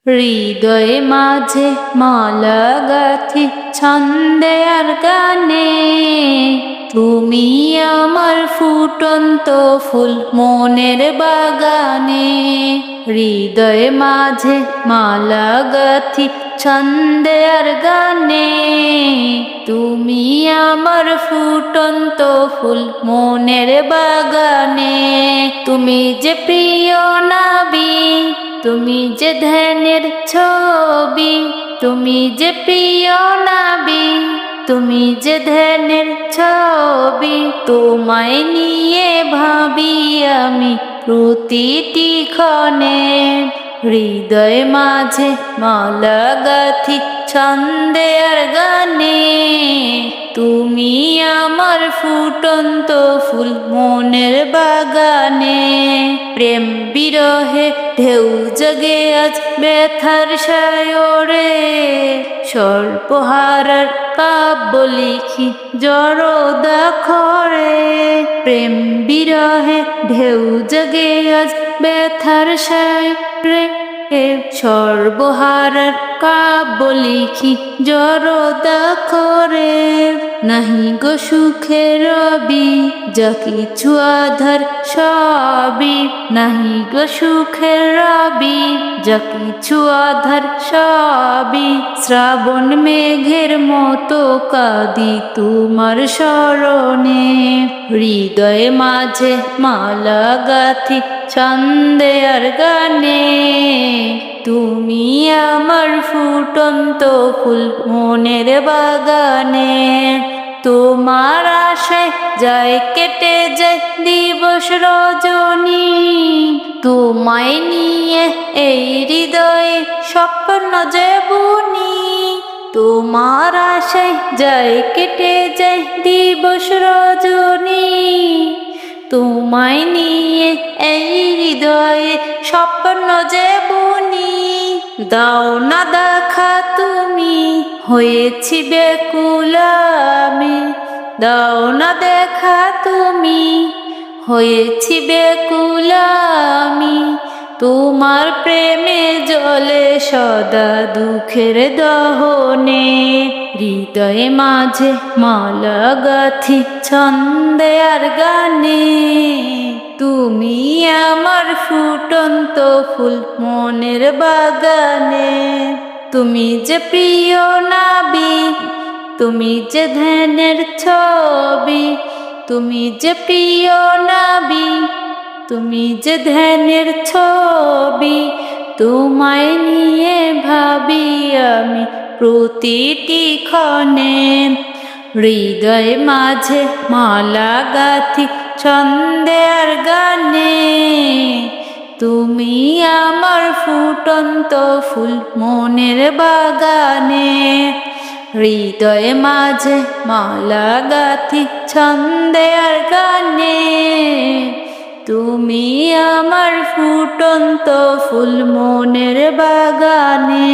হৃদয়ে মাঝে মালা গাথি ছন্দে আর গানে, তুমি আমার ফুটন্ত ফুল মনের বাগানে। হৃদয়ে মাঝে মালা গাথি ছন্দে আর গানে, তুমি আমার ফুটন্ত ফুল মনের বাগানে। তুমি যে প্রিয় নবী, তুমি যে ধ্যানের ছবি, তুমি যে প্রিয় নবী, তুমি যে ধ্যানের ছবি। তোমায় নিয়ে ভাবি আমি প্রতিটি ক্ষণে। হৃদয় মাঝে মালা গাথি ছন্দে আর গানে, তুমি আমার ফুটন্ত ফুল মনের বাগানে। প্রেম বিরহে ঢেউ জগে আজ ব্যথার সায়রে, সর্বহারার কাব্য লিখি জড়দা খরে। প্রেম বিরহে ঢেউ জগে আজ ব্যথার সায়রে, সর্বহারার কাব্য লিখি জড়দা খরে। নাহি গো সুখের রবি যা কিছু আধার সবই, নাহি গো সুখের রবি যা কিছু আধার সবই। শ্রাবণ মেঘের মতো কাঁদি তোমার স্মরণে। হৃদয়ে মাঝে মালা গাথি ছন্দে আর গানে, তুমি আমার ফুটন্ত ফুল মনের বাগানে। তোমার আশায় যায় কেটে যায় দিবস রজনী, তোমায় নিয়ে এই হৃদয়ে স্বপ্ন যে বুনি। তোমার আশায় যায় কেটে যায় দিবস রজনী, তোমায় নিয়ে এই হৃদয়ে স্বপ্ন যে বুনি। দাও না দেখা তুমি হয়েছি ব্যাকুল আমি, দাও না দেখা তুমি হয়েছি ব্যাকুল আমি। তোমার প্রেমে জলে সদা দুঃখের দহনে। হৃদয়ে মাঝে মালা গাথি ছন্দে আর গানে, তুমি আমার ফুটন্ত ফুল মনের বাগানে। তুমি যে প্রিয় নবী, তুমি যে ধ্যানের ছবি, তুমি যে প্রিয় নবী, তুমি যে ধ্যানের ছবি। তোমায় নিয়ে ভাবি আমি প্রতিটি ক্ষণে। হৃদয় মাঝে মালা গাথি ছন্দে আর গানে, তুমি আমার ফুটন্ত ফুল মনের বাগানে। হৃদয় মাঝে মালা গাথি ছন্দে আর গানে, তুমি আমার ফুটন্ত ফুল মনের বাগানে।